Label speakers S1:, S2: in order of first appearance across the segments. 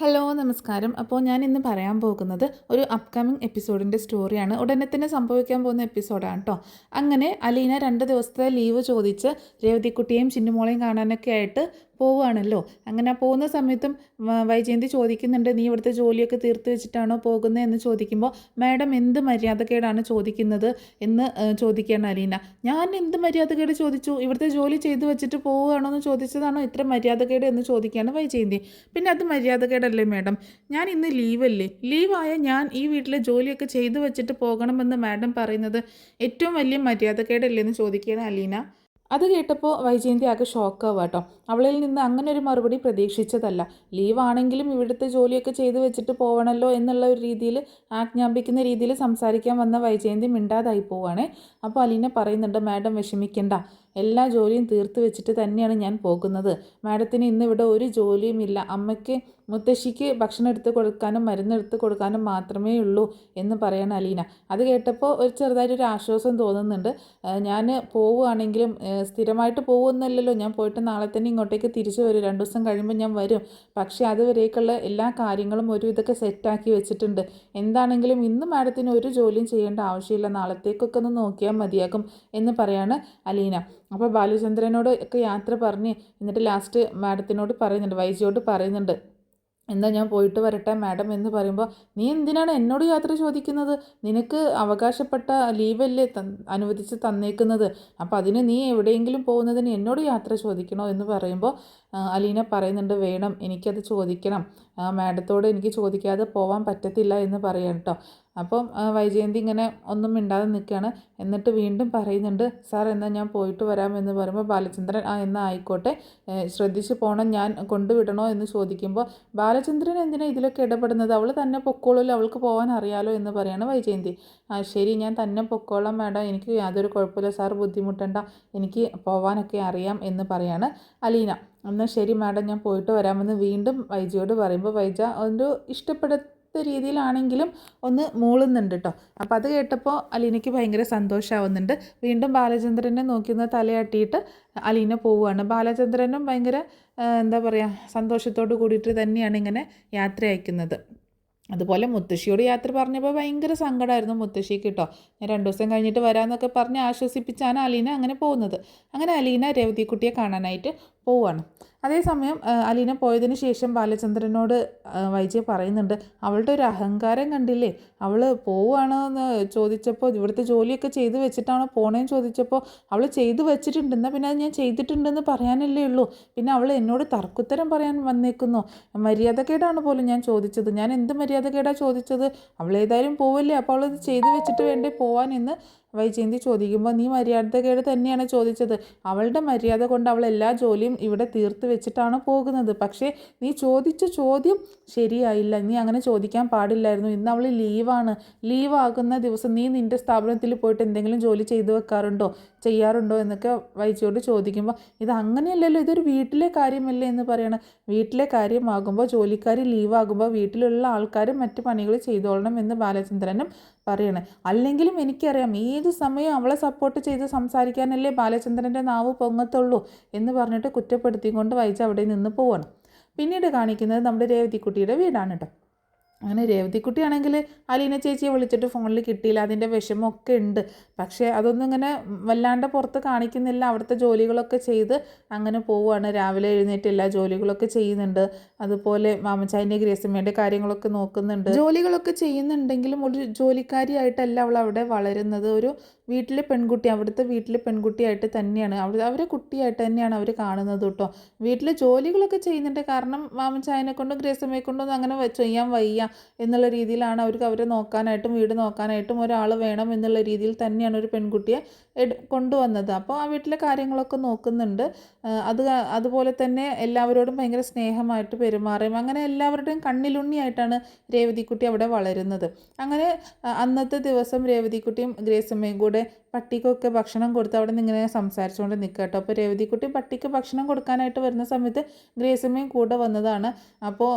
S1: Hello നമസ്കാരം. അപ്പോൾ ഞാൻ ഇന്ന് പറയാൻ പോകുന്നത് ഒരു അപ്കമിങ് എപ്പിസോഡിൻ്റെ സ്റ്റോറിയാണ്. ഉടനെ തന്നെ സംഭവിക്കാൻ പോകുന്ന എപ്പിസോഡാണ് കേട്ടോ. അങ്ങനെ അലീന 2 ദിവസത്തെ ലീവ് ചോദിച്ച് രേവതിക്കുട്ടിയെയും ചിന്നുമോളെയും കാണാനൊക്കെ ആയിട്ട് പോവുകയാണല്ലോ. അങ്ങനെ പോകുന്ന സമയത്തും വൈജയന്തി ചോദിക്കുന്നുണ്ട്, നീ ഇവിടുത്തെ ജോലിയൊക്കെ തീർത്ത് വെച്ചിട്ടാണോ പോകുന്നത് എന്ന് ചോദിക്കുമ്പോൾ, മാഡം എന്ത് മര്യാദക്കേടാണ് ചോദിക്കുന്നത് എന്ന് ചോദിക്കുകയാണ് അലീന. ഞാൻ എന്ത് മര്യാദക്കേട് ചോദിച്ചു? ഇവിടുത്തെ ജോലി ചെയ്തു വെച്ചിട്ട് പോവുകയാണോ എന്ന് ചോദിച്ചതാണോ ഇത്ര മര്യാദക്കേട് എന്ന് ചോദിക്കുകയാണ് വൈജയന്തി. പിന്നെ അത് മര്യാദക്കേടല്ലേ മാഡം? ഞാൻ ഇന്ന് ലീവല്ലേ? ലീവായ ഞാൻ ഈ വീട്ടിലെ ജോലിയൊക്കെ ചെയ്തു വെച്ചിട്ട് പോകണമെന്ന് മാഡം പറയുന്നത് ഏറ്റവും വലിയ മര്യാദക്കേടല്ലേ എന്ന് ചോദിക്കുകയാണ് അലീന. അത് കേട്ടപ്പോൾ വൈജയന്തി ആകെ ഷോക്കാവുക കേട്ടോ. അവളിൽ നിന്ന് അങ്ങനെ ഒരു മറുപടി പ്രതീക്ഷിച്ചതല്ല. ലീവാണെങ്കിലും ഇവിടുത്തെ ജോലിയൊക്കെ ചെയ്തു വെച്ചിട്ട് പോകണമല്ലോ എന്നുള്ള ഒരു രീതിയിൽ, ആജ്ഞാപിക്കുന്ന രീതിയിൽ സംസാരിക്കാൻ വന്ന വൈജയന്തി മിണ്ടാതായി പോവുകയാണേ. അപ്പോൾ അലീന പറയുന്നുണ്ട്, മാഡം വിഷമിക്കണ്ട, എല്ലാ ജോലിയും തീർത്ത് വെച്ചിട്ട് തന്നെയാണ് ഞാൻ പോകുന്നത്. മാഡത്തിന് ഇന്നിവിടെ ഒരു ജോലിയും ഇല്ല. അമ്മയ്ക്ക് മുത്തശ്ശിക്ക് ഭക്ഷണം എടുത്ത് കൊടുക്കാനും മരുന്നെടുത്ത് കൊടുക്കാനും മാത്രമേ ഉള്ളൂ എന്ന് പറയണം അലീന. അത് കേട്ടപ്പോൾ ഒരു ചെറുതായിട്ടൊരു ആശ്വാസം തോന്നുന്നുണ്ട്. ഞാൻ പോവുകയാണെങ്കിലും സ്ഥിരമായിട്ട് പോകുമെന്നല്ലല്ലോ, ഞാൻ പോയിട്ട് നാളെ തന്നെ ഇങ്ങോട്ടേക്ക് തിരിച്ചു വരും. 2 ദിവസം കഴിയുമ്പോൾ ഞാൻ വരും. പക്ഷേ അതുവരേക്കുള്ള എല്ലാ കാര്യങ്ങളും ഒരു ഇതൊക്കെ സെറ്റാക്കി വെച്ചിട്ടുണ്ട്. എന്താണെങ്കിലും ഇന്ന് മാഡത്തിന് ഒരു ജോലിയും ചെയ്യേണ്ട ആവശ്യമില്ല, നാളത്തേക്കൊക്കെ ഒന്ന് നോക്കിയാൽ മതിയാകും എന്ന് പറയാണ് അലീന. അപ്പോൾ ബാലചന്ദ്രനോട് ഒക്കെ യാത്ര പറഞ്ഞ് എന്നിട്ട് ലാസ്റ്റ് മാഡത്തിനോട് പറയുന്നുണ്ട്, വൈജിയോട് പറയുന്നുണ്ട്, എന്നാൽ ഞാൻ പോയിട്ട് വരട്ടെ മാഡം എന്ന് പറയുമ്പോൾ, നീ എന്തിനാണ് എന്നോട് യാത്ര ചോദിക്കുന്നത്? നിനക്ക് അവകാശപ്പെട്ട ലീവല്ലേ അനുവദിച്ച് തന്നേക്കുന്നത്. അപ്പോൾ അതിന് നീ എവിടെയെങ്കിലും പോകുന്നതിന് എന്നോട് യാത്ര ചോദിക്കണോ എന്ന് പറയുമ്പോൾ അലീന പറയുന്നുണ്ട്, വേണം, എനിക്കത് ചോദിക്കണം, മാഡത്തോട് എനിക്ക് ചോദിക്കാതെ പോകാൻ പറ്റത്തില്ല എന്ന് പറയാം കേട്ടോ. അപ്പം വൈജയന്തി ഇങ്ങനെ ഒന്നും മിണ്ടാതെ നിൽക്കുകയാണ്. എന്നിട്ട് വീണ്ടും പറയുന്നുണ്ട്, സാർ എന്നാൽ ഞാൻ പോയിട്ട് വരാമെന്ന് പറയുമ്പോൾ ബാലചന്ദ്രൻ എന്നാൽ ആയിക്കോട്ടെ, ശ്രദ്ധിച്ച് പോകണം, ഞാൻ കൊണ്ടുവിടണോ എന്ന് ചോദിക്കുമ്പോൾ, ബാലചന്ദ്രൻ എന്തിനാണ് ഇതിലൊക്കെ ഇടപെടുന്നത്? അവൾ തന്നെ പൊക്കോളൂല്ലോ, അവൾക്ക് പോകാൻ അറിയാലോ എന്ന് പറയാണ് വൈജയന്തി. ശരി, ഞാൻ തന്നെ പൊക്കോളാം മാഡം, എനിക്ക് യാതൊരു കുഴപ്പമില്ല, സാർ ബുദ്ധിമുട്ടണ്ട, എനിക്ക് പോകാനൊക്കെ അറിയാം എന്ന് പറയാണ് അലീന. എന്നാൽ ശരി മാഡം, ഞാൻ പോയിട്ട് വരാമെന്ന് വീണ്ടും വൈജയോട് പറയുമ്പോൾ വൈജ ഒരു ഇഷ്ടപ്പെടുത്ത രീതിയിലാണെങ്കിലും ഒന്ന് മൂളുന്നുണ്ട് കേട്ടോ. അപ്പോൾ അത് കേട്ടപ്പോൾ അലീനയ്ക്ക് ഭയങ്കര സന്തോഷമാവുന്നുണ്ട്. വീണ്ടും ബാലചന്ദ്രനെ നോക്കിയൊന്ന് തലയാട്ടിയിട്ട് അലീന പോവുകയാണ്. ബാലചന്ദ്രനും ഭയങ്കര എന്താ പറയുക, സന്തോഷത്തോട് കൂടിയിട്ട് തന്നെയാണ് ഇങ്ങനെ യാത്ര അയക്കുന്നത്. അതുപോലെ മുത്തശ്ശിയോട് യാത്ര പറഞ്ഞപ്പോൾ ഭയങ്കര സങ്കടമായിരുന്നു മുത്തശ്ശിക്ക് കേട്ടോ. ഞാൻ 2 ദിവസം കഴിഞ്ഞിട്ട് വരാമെന്നൊക്കെ പറഞ്ഞ് ആശ്വസിപ്പിച്ചാണ് അലീന അങ്ങനെ പോകുന്നത്. അങ്ങനെ അലീന രേവതിക്കുട്ടിയെ കാണാനായിട്ട് പോവുകയാണ്. അതേസമയം അലീന പോയതിന് ശേഷം ബാലചന്ദ്രനോട് വൈജയ് പറയുന്നുണ്ട്, അവളുടെ ഒരു അഹങ്കാരം കണ്ടില്ലേ? അവൾ പോവുകയാണോ എന്ന് ചോദിച്ചപ്പോൾ, ഇവിടുത്തെ ജോലിയൊക്കെ ചെയ്ത് വെച്ചിട്ടാണോ പോണേന്ന് ചോദിച്ചപ്പോൾ, അവൾ ചെയ്തു വെച്ചിട്ടുണ്ട്, എന്നാൽ പിന്നെ അത് ഞാൻ ചെയ്തിട്ടുണ്ടെന്ന് പറയാനല്ലേ ഉള്ളൂ. പിന്നെ അവൾ എന്നോട് തർക്കുത്തരം പറയാൻ വന്നേക്കുന്നോ? മര്യാദക്കേടാണ് പോലും ഞാൻ ചോദിച്ചത്. ഞാൻ എന്ത് മര്യാദക്കേടാണ് ചോദിച്ചത്? അവൾ ഏതായാലും പോവില്ലേ, അപ്പോൾ അവളത് ചെയ്തു വെച്ചിട്ട് വേണ്ടേ പോവാൻ എന്ന് വൈജയന്തി ചോദിക്കുമ്പോൾ, നീ മര്യാദക്കേട് തന്നെയാണ് ചോദിച്ചത്. അവളുടെ മര്യാദ കൊണ്ട് അവൾ എല്ലാ ജോലിയും ഇവിടെ തീർത്ത് വെച്ചിട്ടാണ് പോകുന്നത്. പക്ഷേ നീ ചോദിച്ച ചോദ്യം ശരിയായില്ല, നീ അങ്ങനെ ചോദിക്കാൻ പാടില്ലായിരുന്നു. ഇന്ന് അവൾ ലീവാണ്. ലീവാകുന്ന ദിവസം നീ നിൻ്റെ സ്ഥാപനത്തിൽ പോയിട്ട് എന്തെങ്കിലും ജോലി ചെയ്യാറുണ്ടോ എന്നൊക്കെ വൈജയോട് ചോദിക്കുമ്പോൾ, ഇത് അങ്ങനെയല്ലല്ലോ, ഇതൊരു വീട്ടിലെ കാര്യമല്ലേ എന്ന് പറയണം. വീട്ടിലെ കാര്യമാകുമ്പോൾ, ജോലിക്കാർ ലീവാകുമ്പോൾ വീട്ടിലുള്ള ആൾക്കാരും മറ്റു പണികൾ ചെയ്തോളണം എന്ന് ബാലചന്ദ്രനും പറയണേ. അല്ലെങ്കിലും എനിക്കറിയാം, ഏത് സമയം അവളെ സപ്പോർട്ട് ചെയ്ത് സംസാരിക്കാനല്ലേ ബാലചന്ദ്രൻ്റെ നാവ് പൊങ്ങത്തുള്ളൂ എന്ന് പറഞ്ഞിട്ട് കുറ്റപ്പെടുത്തിക്കൊണ്ട് വൈജ അവിടെ നിന്ന് പോവാണ്. പിന്നീട് കാണിക്കുന്നത് നമ്മുടെ രേവതിക്കുട്ടിയുടെ വീടാണ് കേട്ടോ. അങ്ങനെ രേവതിക്കുട്ടിയാണെങ്കിൽ അലീന ചേച്ചിയെ വിളിച്ചിട്ട് ഫോണിൽ കിട്ടിയില്ല, അതിൻ്റെ വിഷമമൊക്കെ ഉണ്ട്. പക്ഷേ അതൊന്നും ഇങ്ങനെ വല്ലാണ്ട് പുറത്ത് കാണിക്കുന്നില്ല. അവിടുത്തെ ജോലികളൊക്കെ ചെയ്ത് അങ്ങനെ പോവുകയാണ്. രാവിലെ എഴുന്നേറ്റ് എല്ലാ ജോലികളൊക്കെ ചെയ്യുന്നുണ്ട്. അതുപോലെ മാമച്ചായൻ്റെ ഗ്രേസമ്മയുടെ കാര്യങ്ങളൊക്കെ നോക്കുന്നുണ്ട്. ജോലികളൊക്കെ ചെയ്യുന്നുണ്ടെങ്കിലും ഒരു ജോലിക്കാരിയായിട്ടല്ല അവൾ അവിടെ വളരുന്നത്. ഒരു വീട്ടിലെ പെൺകുട്ടി, അവിടുത്തെ വീട്ടിലെ പെൺകുട്ടിയായിട്ട് തന്നെയാണ് അവരെ കുട്ടിയായിട്ട് തന്നെയാണ് അവർ കാണുന്നത് കേട്ടോ. വീട്ടിലെ ജോലികളൊക്കെ ചെയ്യുന്നുണ്ട്, കാരണം മാമച്ചായനെ കൊണ്ടും ഗ്രേസമ്മയെ കൊണ്ടൊന്നും അങ്ങനെ ചെയ്യാൻ വയ്യ എന്നുള്ള രീതിയിലാണ് അവരെ നോക്കാനായിട്ടും വീട് നോക്കാനായിട്ടും ഒരാൾ വേണം എന്നുള്ള രീതിയിൽ തന്നെയാണ് ഒരു പെൺകുട്ടിയെ കൊണ്ടുവന്നത്. അപ്പോൾ ആ വീട്ടിലെ കാര്യങ്ങളൊക്കെ നോക്കുന്നുണ്ട്. അതുപോലെ തന്നെ എല്ലാവരോടും ഭയങ്കര സ്നേഹമായിട്ട് പെരുമാറും. അങ്ങനെ എല്ലാവരുടെയും കണ്ണിലുണ്ണിയായിട്ടാണ് രേവതിക്കുട്ടി അവിടെ വളരുന്നത്. അങ്ങനെ അന്നത്തെ ദിവസം രേവതിക്കുട്ടിയും ഗ്രേസമ്മയും കൂടെ പട്ടിക്കൊക്കെ ഭക്ഷണം കൊടുത്ത് അവിടെ നിന്ന് ഇങ്ങനെ സംസാരിച്ചുകൊണ്ട് നിൽക്കുക കേട്ടോ. അപ്പോൾ രേവതിക്കുട്ടി പട്ടിക്ക് ഭക്ഷണം കൊടുക്കാനായിട്ട് വരുന്ന സമയത്ത് ഗ്രേസമ്മയും കൂടെ വന്നതാണ്. അപ്പോൾ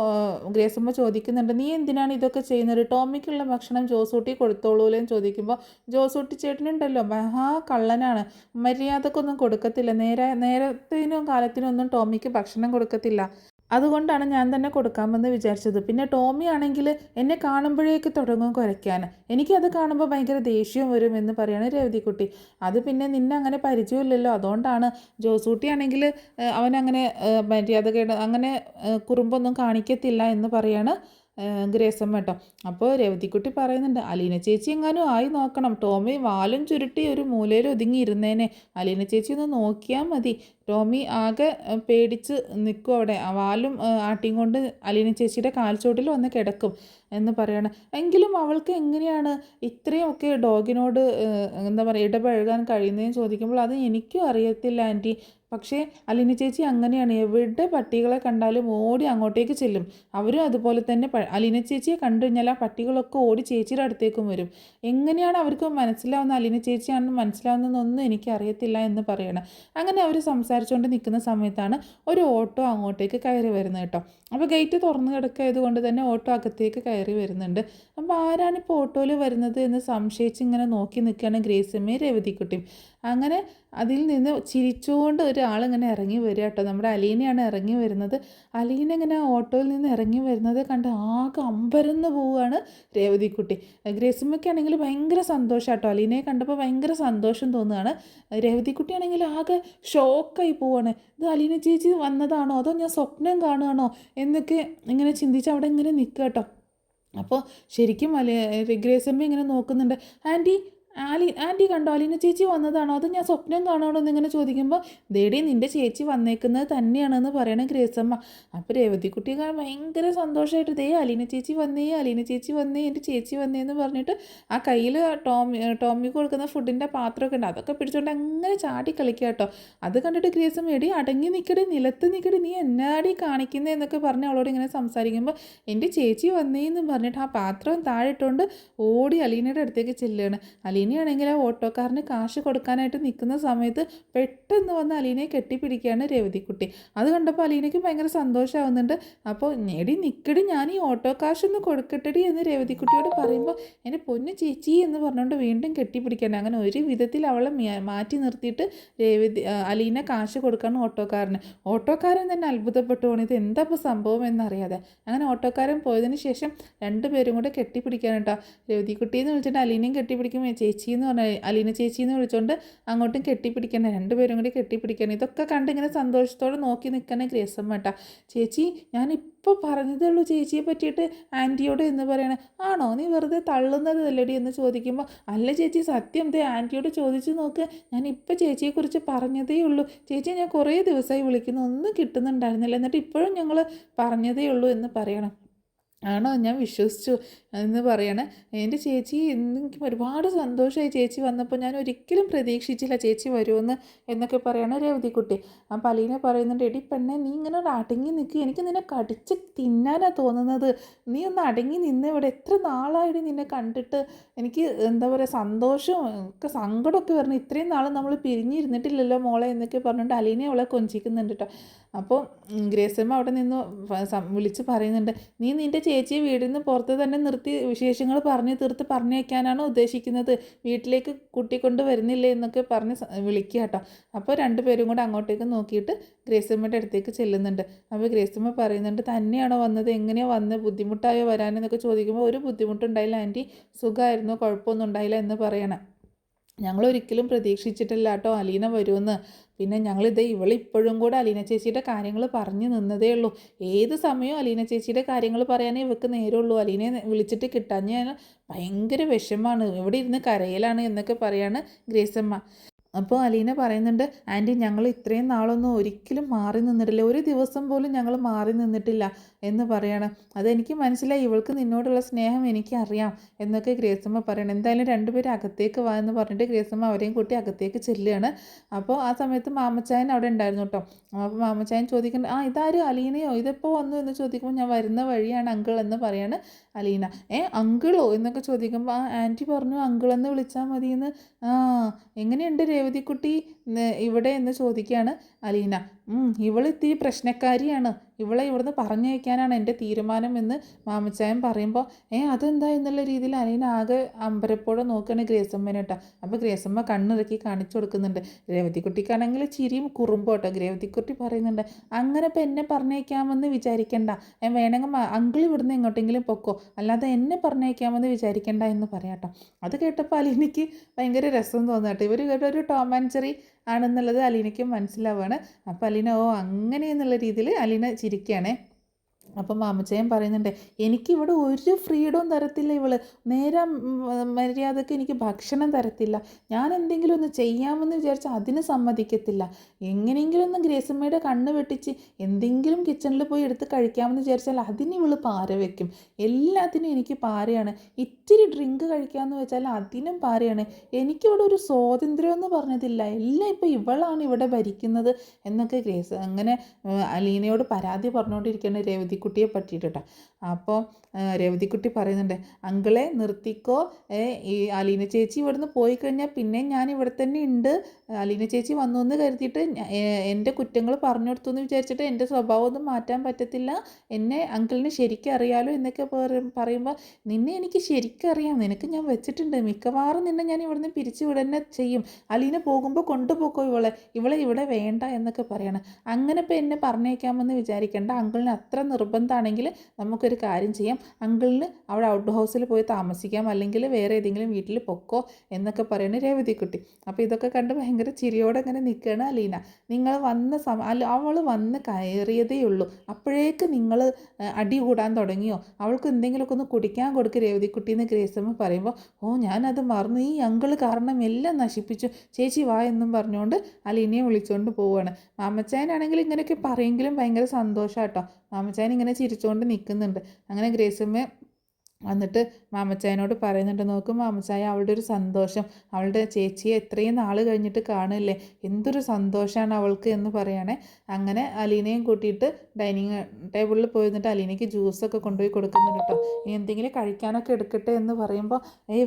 S1: ഗ്രേസമ്മ ചോദിക്കുന്നുണ്ട്, നീ എന്തിനാണ് ഇതൊക്കെ ചെയ്യുന്നത്? ടോമിക്കുള്ള ഭക്ഷണം ജോസൂട്ടി കൊടുത്തോളൂല്ലോ എന്ന് ചോദിക്കുമ്പോൾ, ജോസൂട്ടി ചേട്ടനുണ്ടല്ലോ മഹാ കള്ളനാണ്, മര്യാദക്കൊന്നും കൊടുക്കത്തില്ല, നേരത്തിനും കാലത്തിനും ഒന്നും ടോമിക്ക് ഭക്ഷണം കൊടുക്കത്തില്ല. അതുകൊണ്ടാണ് ഞാൻ തന്നെ കൊടുക്കാമെന്ന് വിചാരിച്ചത്. പിന്നെ ടോമി ആണെങ്കിൽ എന്നെ കാണുമ്പോഴേക്ക് തുടങ്ങും കുരയ്ക്കാൻ. എനിക്കത് കാണുമ്പോൾ ഭയങ്കര ദേഷ്യം വരും എന്ന് പറയാണ് രേവതിക്കുട്ടി. അത് പിന്നെ നിന്നെ അങ്ങനെ പരിചയമില്ലല്ലോ, അതുകൊണ്ടാണ്. ജോസൂട്ടിയാണെങ്കിൽ അവനങ്ങനെ മര്യാദകേട് അങ്ങനെ കുറുമ്പൊന്നും കാണിക്കത്തില്ല എന്ന് പറയാണ് ഗ്രേസമ്മ കേട്ടോ. അപ്പോൾ രേവതിക്കുട്ടി പറയുന്നുണ്ട്, അലീന ചേച്ചി എങ്ങാനും ആയി നോക്കണം. ടോമി വാലും ചുരുട്ടി ഒരു മൂലയിൽ ഒതുങ്ങി ഇരുന്നേനെ. അലീന ചേച്ചി ഒന്ന് നോക്കിയാൽ മതി. ടോമി ആകെ പേടിച്ച് നിൽക്കും അവിടെ. വാലും ആട്ടിയും കൊണ്ട് അലീന ചേച്ചിയുടെ കാൽച്ചോട്ടിൽ വന്ന് കിടക്കും എന്ന് പറയണം. എങ്കിലും അവൾക്ക് എങ്ങനെയാണ് ഇത്രയുമൊക്കെ ഡോഗിനോട് എന്താ പറയുക ഇടപഴകാൻ കഴിയുന്നതെന്ന് ചോദിക്കുമ്പോൾ അത് എനിക്കും അറിയത്തില്ല ആൻറ്റി. പക്ഷേ അലീന ചേച്ചി അങ്ങനെയാണ്. എവിടെ പട്ടികളെ കണ്ടാലും ഓടി അങ്ങോട്ടേക്ക് ചെല്ലും. അവരും അതുപോലെ തന്നെ അലീന ചേച്ചിയെ കണ്ടു കഴിഞ്ഞാൽ ആ പട്ടികളൊക്കെ ഓടി ചേച്ചിയുടെ അടുത്തേക്കും വരും. എങ്ങനെയാണ് അവർക്ക് മനസ്സിലാവുന്ന അലീന ചേച്ചിയാണെന്ന് മനസ്സിലാവുന്നതെന്നൊന്നും എനിക്കറിയത്തില്ല എന്ന് പറയണം. അങ്ങനെ അവർ സംസാരിച്ചുകൊണ്ട് നിൽക്കുന്ന സമയത്താണ് ഒരു ഓട്ടോ അങ്ങോട്ടേക്ക് കയറി വരുന്നത് കേട്ടോ. അപ്പോൾ ഗേറ്റ് തുറന്ന് കിടക്കായത് കൊണ്ട് തന്നെ ഓട്ടോ അകത്തേക്ക് കയറി വരുന്നുണ്ട്. അപ്പോൾ ആരാണിപ്പോൾ ഓട്ടോയിൽ വരുന്നത് എന്ന് സംശയിച്ച് ഇങ്ങനെ നോക്കി നിൽക്കുകയാണ് ഗ്രേസമ്മയും രേവതിക്കുട്ടിയും. അങ്ങനെ അതിൽ നിന്ന് ചിരിച്ചുകൊണ്ട് ഒരാളിങ്ങനെ ഇറങ്ങി വരിക കേട്ടോ. നമ്മുടെ അലീനയാണ് ഇറങ്ങി വരുന്നത്. അലീന ഇങ്ങനെ ഓട്ടോയിൽ നിന്ന് ഇറങ്ങി വരുന്നത് കണ്ട് ആകെ അമ്പരന്ന് പോവുകയാണ് രേവതിക്കുട്ടി. ഗ്രേസമ്മയ്ക്കാണെങ്കിൽ ഭയങ്കര സന്തോഷം കേട്ടോ. അലീനയെ കണ്ടപ്പോൾ ഭയങ്കര സന്തോഷം തോന്നുകയാണ്. രേവതിക്കുട്ടിയാണെങ്കിൽ ആകെ ഷോക്കായി പോവുകയാണ്. ഇത് അലീന ചേച്ചി വന്നതാണോ അതോ ഞാൻ സ്വപ്നം കാണുകയാണോ എന്നൊക്കെ ഇങ്ങനെ ചിന്തിച്ച് അവിടെ ഇങ്ങനെ നിൽക്കുക കേട്ടോ. അപ്പോൾ ശരിക്കും ഗ്രേസമ്മ ഇങ്ങനെ നോക്കുന്നുണ്ട്. ആൻറ്റി കണ്ടോ അലീന ചേച്ചി വന്നതാണോ അത് ഞാൻ സ്വപ്നം കാണുകയാണോ എന്നിങ്ങനെ ചോദിക്കുമ്പോൾ ദേടി നിൻ്റെ ചേച്ചി വന്നേക്കുന്നത് തന്നെയാണെന്ന് പറയണേ ഗ്രേസമ്മ. അപ്പോൾ രേവതിക്കുട്ടി ഭയങ്കര സന്തോഷമായിട്ട് ദേ അലീന ചേച്ചി വന്നേ എൻ്റെ ചേച്ചി വന്നേ എന്ന് പറഞ്ഞിട്ട് ആ കയ്യിൽ ടോമി കൊടുക്കുന്ന ഫുഡിൻ്റെ പാത്രമൊക്കെ ഉണ്ട് അതൊക്കെ പിടിച്ചുകൊണ്ട് അങ്ങനെ ചാടി കളിക്കുക കേട്ടോ. അത് കണ്ടിട്ട് ഗ്രേസമ്മ എടി അടങ്ങി നിൽക്കടി നിലത്ത് നിൽക്കടി നീ എന്നാടി കാണിക്കുന്നത് എന്നൊക്കെ പറഞ്ഞ് അവളോട് ഇങ്ങനെ സംസാരിക്കുമ്പോൾ എൻ്റെ ചേച്ചി വന്നേ എന്ന് പറഞ്ഞിട്ട് ആ പാത്രം താഴെ ഇട്ടുകൊണ്ട് ഓടി അലീനയുടെ അടുത്തേക്ക് ചെല്ലുകയാണ്. അലീനയാണെങ്കിൽ ആ ഓട്ടോക്കാരന് കാശ് കൊടുക്കാനായിട്ട് നിൽക്കുന്ന സമയത്ത് പെട്ടെന്ന് വന്ന് അലീനയെ കെട്ടിപ്പിടിക്കുകയാണ് രേവതിക്കുട്ടി. അത് കണ്ടപ്പോൾ അലീനയ്ക്ക് ഭയങ്കര സന്തോഷമാവുന്നുണ്ട്. അപ്പോൾ എടി നിൽക്കടി ഞാൻ ഈ ഓട്ടോ കാശൊന്ന് കൊടുക്കട്ടെടി എന്ന് രേവതിക്കുട്ടിയോട് പറയുമ്പോൾ എൻ്റെ പൊന്നു ചേച്ചി എന്ന് പറഞ്ഞുകൊണ്ട് വീണ്ടും കെട്ടിപ്പിടിക്കാൻ. അങ്ങനെ ഒരു വിധത്തിൽ അവളെ മാറ്റി നിർത്തിയിട്ട് അലീന കാശ് കൊടുക്കണം ഓട്ടോക്കാരന്. ഓട്ടോക്കാരൻ തന്നെ അത്ഭുതപ്പെട്ടു പോകണം ഇത് എന്താ ഇപ്പോൾ സംഭവം എന്നറിയാതെ. അങ്ങനെ ഓട്ടോക്കാരൻ പോയതിന് ശേഷം രണ്ടുപേരും കൂടെ കെട്ടിപ്പിടിക്കാൻ കേട്ടോ. രേവതിക്കുട്ടിയെന്ന് വിളിച്ചിട്ട് അലീനയും കെട്ടിപ്പിടിക്കും, ചേച്ചി എന്ന് പറഞ്ഞാൽ അലീന ചേച്ചി എന്ന് വിളിച്ചുകൊണ്ട് അങ്ങോട്ടും കെട്ടിപ്പിടിക്കണം. രണ്ടുപേരും കൂടി കെട്ടിപ്പിടിക്കണം. ഇതൊക്കെ കണ്ട് ഇങ്ങനെ സന്തോഷത്തോടെ നോക്കി നിൽക്കണേ ഗ്രേസമ്മ കേട്ടോ. ചേച്ചി ഞാനിപ്പോൾ പറഞ്ഞതേ ഉള്ളൂ ചേച്ചിയെ പറ്റിയിട്ട് ആൻറ്റിയോട് എന്ന് പറയണേ. ആണോ നീ വെറുതെ തള്ളുന്നത് അല്ലടി എന്ന് ചോദിക്കുമ്പോൾ അല്ല ചേച്ചി സത്യം ദേ ആൻറ്റിയോട് ചോദിച്ച് നോക്ക്, ഞാനിപ്പോൾ ചേച്ചിയെക്കുറിച്ച് പറഞ്ഞതേ ഉള്ളൂ. ചേച്ചിയെ ഞാൻ കുറേ ദിവസമായി വിളിക്കുന്നു ഒന്നും കിട്ടുന്നുണ്ടായിരുന്നില്ല, എന്നിട്ട് ഇപ്പോഴും ഞങ്ങൾ പറഞ്ഞതേ ഉള്ളൂ എന്ന് പറയണം. ആണോ ഞാൻ വിശ്വസിച്ചു എന്ന് പറയണേ. എൻ്റെ ചേച്ചി എനിക്ക് ഒരുപാട് സന്തോഷമായി ചേച്ചി വന്നപ്പോൾ, ഞാൻ ഒരിക്കലും പ്രതീക്ഷിച്ചില്ല ചേച്ചി വരുമെന്ന് എന്നൊക്കെ പറയണ രേവതിക്കുട്ടി. അപ്പോൾ അലീന പറയുന്നുണ്ട് എടി പെണ്ണെ നീ ഇങ്ങനെ ഒരു അടങ്ങി നിൽക്കുക, എനിക്ക് നിന്നെ കടിച്ച് തിന്നാനാണ് തോന്നുന്നത്. നീ ഒന്ന് അടങ്ങി നിന്ന് ഇവിടെ എത്ര നാളായിട്ട് നിന്നെ കണ്ടിട്ട് എനിക്ക് എന്താ പറയുക സന്തോഷവും ഒക്കെ സങ്കടമൊക്കെ വരണം. ഇത്രയും നാൾ നമ്മൾ പിരിഞ്ഞിരുന്നിട്ടില്ലല്ലോ മോളെ എന്നൊക്കെ പറഞ്ഞിട്ട് അലീന അവളെ കൊഞ്ചിക്കുന്നുണ്ട് കേട്ടോ. അപ്പോൾ ഗ്രേസമ്മ അവിടെ നിന്ന് വിളിച്ച് പറയുന്നുണ്ട് നീ നിൻ്റെ ചേച്ചിയെ വീടിൽ നിന്ന് പുറത്ത് തന്നെ നിർത്തി വിശേഷങ്ങൾ പറഞ്ഞ് തീർത്ത് പറഞ്ഞേക്കാനാണോ ഉദ്ദേശിക്കുന്നത്, വീട്ടിലേക്ക് കൂട്ടിക്കൊണ്ട് വരുന്നില്ലേ എന്നൊക്കെ പറഞ്ഞ് വിളിക്കുക കേട്ടോ. അപ്പോൾ രണ്ടുപേരും കൂടെ അങ്ങോട്ടേക്ക് നോക്കിയിട്ട് ഗ്രേസമ്മയുടെ അടുത്തേക്ക് ചെല്ലുന്നുണ്ട്. അപ്പോൾ ഗ്രേസമ്മ പറയുന്നുണ്ട് തന്നെയാണോ വന്നത്, എങ്ങനെയാണ് വന്നത്, ബുദ്ധിമുട്ടായോ വരാനെന്നൊക്കെ ചോദിക്കുമ്പോൾ ഒരു ബുദ്ധിമുട്ടുണ്ടായില്ല ആൻറ്റി, സുഖമായിരുന്നു, കുഴപ്പമൊന്നും ഉണ്ടായില്ല എന്ന് പറയണം. ഞങ്ങളൊരിക്കലും പ്രതീക്ഷിച്ചിട്ടില്ല കേട്ടോ അലീന വരുമെന്ന്. പിന്നെ ഇവളിപ്പോഴും കൂടെ അലീന ചേച്ചിയുടെ കാര്യങ്ങൾ പറഞ്ഞു നിന്നതേ ഉള്ളൂ. ഏത് സമയവും അലീന ചേച്ചിയുടെ കാര്യങ്ങൾ പറയാനേ ഇവൾക്ക് നേരമുള്ളൂ. അലീനയെ വിളിച്ചിട്ട് കിട്ടാഞ്ഞാൽ ഭയങ്കര വിഷമമാണ്, ഇവിടെ ഇരുന്ന് കരയിലാണ് എന്നൊക്കെ പറയാണ് ഗ്രേസമ്മ. അപ്പോൾ അലീന പറയുന്നുണ്ട് ആൻറ്റി ഞങ്ങൾ ഇത്രയും നാളൊന്നും ഒരിക്കലും മാറി നിന്നിട്ടില്ല, ഒരു ദിവസം പോലും ഞങ്ങൾ മാറി നിന്നിട്ടില്ല എന്ന് പറയണം. അതെനിക്ക് മനസ്സിലായി, ഇവൾക്ക് നിന്നോടുള്ള സ്നേഹം എനിക്കറിയാം എന്നൊക്കെ ഗ്രേസമ്മ പറയണം. എന്തായാലും രണ്ടുപേരും അകത്തേക്ക് വാ എന്ന് പറഞ്ഞിട്ട് ഗ്രേസമ്മ അവരെയും കൂട്ടി അകത്തേക്ക് ചെല്ലുകയാണ്. അപ്പോൾ ആ സമയത്ത് മാമച്ചായൻ അവിടെ ഉണ്ടായിരുന്നു കേട്ടോ. അപ്പോൾ മാമച്ചായൻ ചോദിക്കുന്നുണ്ട് ഇതാരും അലീനയോ ഇതെപ്പോൾ വന്നു എന്ന് ചോദിക്കുമ്പോൾ ഞാൻ വരുന്ന വഴിയാണ് അങ്കിൾ എന്ന് പറയാണ് അലീന. അങ്കിളോ എന്നൊക്കെ ചോദിക്കുമ്പോൾ ആൻറ്റി പറഞ്ഞു അങ്കിളെന്ന് വിളിച്ചാൽ മതിയെന്ന്. എങ്ങനെയുണ്ട് രേവതിക്കുട്ടി ഇവിടെ എന്ന് ചോദിക്കുകയാണ് അലീന. ഇവളിത്തിരി പ്രശ്നക്കാരിയാണ്, ഇവളെ ഇവിടുന്ന് പറഞ്ഞയക്കാനാണ് എൻ്റെ തീരുമാനം എന്ന് മാമച്ചായൻ പറയുമ്പോൾ അതെന്താ എന്നുള്ള രീതിയിൽ അലീന ആകെ അമ്പരപ്പോടെ നോക്കുകയാണ് ഗ്രേസമ്മേനെ കേട്ടോ. അപ്പോൾ ഗ്രേസമ്മ കണ്ണിറക്കി കാണിച്ചു കൊടുക്കുന്നുണ്ട്. രേവതിക്കുട്ടിക്കാണെങ്കിൽ ചിരിയും കുറുമ്പോ കേട്ടോ. രേവതിക്കുട്ടി പറയുന്നുണ്ട്, അങ്ങനെ ഇപ്പം എന്നെ പറഞ്ഞയക്കാമെന്ന് വിചാരിക്കേണ്ട, വേണമെങ്കിൽ അങ്കിൾ ഇവിടുന്ന് എങ്ങോട്ടെങ്കിലും പൊക്കോ, അല്ലാതെ എന്നെ പറഞ്ഞയക്കാമെന്ന് വിചാരിക്കേണ്ട എന്ന് പറയാം കേട്ടോ. അത് കേട്ടപ്പോൾ അലീനയ്ക്ക് ഭയങ്കര രസം തോന്നാട്ടോ. ഇവർ കേട്ട ഒരു ടോം ആൻഡ് ജെറി ആണെന്നുള്ളത് അലീനയ്ക്ക് മനസ്സിലാവുകയാണ്. അപ്പോൾ അലീന അങ്ങനെ എന്നുള്ള രീതിയിൽ അലീന ചിരിക്കുകയാണേ. അപ്പം മാമച്ചയൻ പറയുന്നുണ്ട്, എനിക്കിവിടെ ഒരു ഫ്രീഡവും തരത്തില്ല ഇവള്, നേരെ മര്യാദക്ക് എനിക്ക് ഭക്ഷണം തരത്തില്ല, ഞാൻ എന്തെങ്കിലും ഒന്ന് ചെയ്യാമെന്ന് വിചാരിച്ചാൽ അതിന് സമ്മതിക്കത്തില്ല, എങ്ങനെയെങ്കിലും ഒന്ന് ഗ്രേസമ്മയുടെ കണ്ണ് വെട്ടിച്ച് എന്തെങ്കിലും കിച്ചണിൽ പോയി എടുത്ത് കഴിക്കാമെന്ന് വിചാരിച്ചാൽ അതിന് ഇവള് പാര വയ്ക്കും, എല്ലാത്തിനും എനിക്ക് പാരയാണ്, ഇത്തിരി ഡ്രിങ്ക് കഴിക്കാമെന്ന് വെച്ചാൽ അതിനും പാരയാണ്, എനിക്കിവിടെ ഒരു സ്വാതന്ത്ര്യം എന്ന് പറഞ്ഞതില്ല, എല്ലാം ഇപ്പോൾ ഇവളാണ് ഇവിടെ ഭരിക്കുന്നത് എന്നൊക്കെ ഗ്രേസ് അങ്ങനെ അലീനയോട് പരാതി പറഞ്ഞുകൊണ്ടിരിക്കുകയാണ് രേവതിക്കുട്ടിയെ പറ്റിയിട്ട് കേട്ടോ. അപ്പോൾ രേവതിക്കുട്ടി പറയുന്നുണ്ട്, അങ്കിളെ നിർത്തിക്കോ, ഈ അലീന ചേച്ചി ഇവിടുന്ന് പോയി കഴിഞ്ഞാൽ പിന്നെ ഞാൻ ഇവിടെ തന്നെ ഉണ്ട്, അലീന ചേച്ചി വന്നു എന്ന് കരുതിയിട്ട് എൻ്റെ കുറ്റങ്ങൾ പറഞ്ഞു കൊടുത്തു എന്ന് വിചാരിച്ചിട്ട് എൻ്റെ സ്വഭാവം ഒന്നും മാറ്റാൻ പറ്റത്തില്ല, എന്നെ അങ്കിളിന് ശരിക്കും അറിയാലോ എന്നൊക്കെ പറയുമ്പോൾ, നിന്നെ എനിക്ക് ശരിക്കും അറിയാം, നിനക്ക് ഞാൻ വെച്ചിട്ടുണ്ട്, മിക്കവാറും നിന്നെ ഞാൻ ഇവിടുന്ന് പിരിച്ചു വിടന്നെ ചെയ്യും, അലീന പോകുമ്പോൾ കൊണ്ടുപോക്കോ ഇവളെ ഇവിടെ വേണ്ട എന്നൊക്കെ പറയണം. അങ്ങനെ ഇപ്പോൾ എന്നെ പറഞ്ഞേക്കാമെന്ന് വിചാരിക്കേണ്ട, അങ്കിളിന് അത്ര നിർബന്ധമാണെങ്കിൽ നമുക്കൊരു കാര്യം ചെയ്യാം, അങ്കിളിന് അവിടെ ഔട്ട് ഹൗസിൽ പോയി താമസിക്കാം, അല്ലെങ്കിൽ വേറെ ഏതെങ്കിലും വീട്ടിൽ പൊക്കോ എന്നൊക്കെ പറയണ രേവതിക്കുട്ടി. അപ്പോൾ ഇതൊക്കെ കണ്ട് ഭയങ്കര ചിരിയോടെ അങ്ങനെ നിൽക്കുകയാണ് അലീന. നിങ്ങൾ വന്ന അവൾ വന്ന് കയറിയതേ ഉള്ളൂ, അപ്പോഴേക്ക് നിങ്ങൾ അടി കൂടാൻ തുടങ്ങിയോ, അവൾക്ക് എന്തെങ്കിലുമൊക്കെ ഒന്ന് കുടിക്കാൻ കൊടുക്ക് രേവതിക്കുട്ടി എന്ന് ഗ്രേസമ്മ പറയുമ്പോൾ, ഞാനത് മറന്നു, ഈ അങ്കിള് കാരണം എല്ലാം നശിപ്പിച്ചു, ചേച്ചി വാ എന്നും പറഞ്ഞുകൊണ്ട് അലീനയെ വിളിച്ചുകൊണ്ട് പോവുകയാണ്. മാമച്ചായനാണെങ്കിൽ ഇങ്ങനെയൊക്കെ പറയുമെങ്കിലും ഭയങ്കര സന്തോഷം കേട്ടോ. മാമച്ചായൻ ഇങ്ങനെ ചിരിച്ചുകൊണ്ട് നിൽക്കുന്നുണ്ട്. അങ്ങനെ ഗ്രേസമ്മ വന്നിട്ട് മാമച്ചായനോട് പറയുന്നുണ്ട്, നോക്കും മാമച്ചായ, അവളുടെ ഒരു സന്തോഷം, അവളുടെ ചേച്ചിയെ എത്രയും നാൾ കഴിഞ്ഞിട്ട് കാണില്ലേ, എന്തൊരു സന്തോഷമാണ് അവൾക്ക് എന്ന് പറയണേ. അങ്ങനെ അലീനയും കൂട്ടിയിട്ട് ഡൈനിങ് ടേബിളിൽ പോയി നിന്നിട്ട് അലീനയ്ക്ക് ജ്യൂസൊക്കെ കൊണ്ടുപോയി കൊടുക്കുന്നുണ്ട് കേട്ടോ. ഇനി എന്തെങ്കിലും കഴിക്കാനൊക്കെ എടുക്കട്ടെ എന്ന് പറയുമ്പോൾ,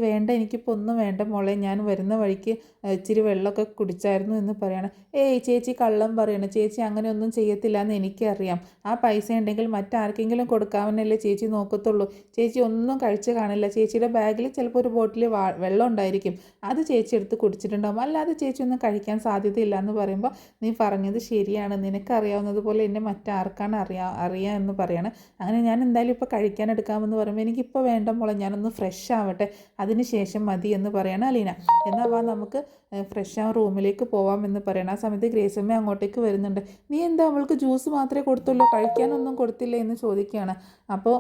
S1: വേണ്ട, എനിക്കിപ്പോൾ ഒന്നും വേണ്ട മോളെ, ഞാൻ വരുന്ന വഴിക്ക് ഇച്ചിരി വെള്ളമൊക്കെ കുടിച്ചായിരുന്നു എന്ന് പറയണം. ചേച്ചി കള്ളം പറയണം, ചേച്ചി അങ്ങനെ ഒന്നും ചെയ്യത്തില്ല എന്ന് എനിക്കറിയാം, ആ പൈസ ഉണ്ടെങ്കിൽ മറ്റാർക്കെങ്കിലും കൊടുക്കാമെന്നല്ലേ ചേച്ചി നോക്കത്തുള്ളൂ, ചേച്ചി ഒന്നും കഴിച്ച് കാണില്ല, ചേച്ചിയുടെ ബാഗിൽ ചിലപ്പോൾ ഒരു ബോട്ടിൽ വെള്ളം ഉണ്ടായിരിക്കും, അത് ചേച്ചി എടുത്ത് കുടിച്ചിട്ടുണ്ടാകും, അല്ലാതെ ചേച്ചി ഒന്നും കഴിക്കാൻ സാധ്യതയില്ല എന്ന് പറയുമ്പോൾ, നീ പറഞ്ഞത് ശരിയാണ്, നിനക്കറിയാവുന്നതുപോലെ എന്നെ മറ്റാർക്കാണ് അറിയാം എന്ന് പറയണം. അങ്ങനെ ഞാൻ എന്തായാലും ഇപ്പോൾ കഴിക്കാൻ എടുക്കാമെന്ന് പറയുമ്പോൾ, എനിക്കിപ്പോൾ വേണ്ട മോളെ, ഞാനൊന്ന് ഫ്രഷ് ആവട്ടെ, അതിന് ശേഷം മതി എന്ന് പറയണം അലീന. എന്നാൽ വാ നമുക്ക് ഫ്രഷ് ആ റൂമിലേക്ക് പോവാമെന്ന് പറയണം. ആ സമയത്ത് ഗ്രേസമ്മ അങ്ങോട്ടേക്ക് വരുന്നുണ്ട്. നീ എന്താ അവൾക്ക് ജ്യൂസ് മാത്രമേ കൊടുത്തുള്ളൂ, കഴിക്കാനൊന്നും കൊടുത്തില്ലേ എന്ന് ചോദിക്കുകയാണ്. അപ്പോൾ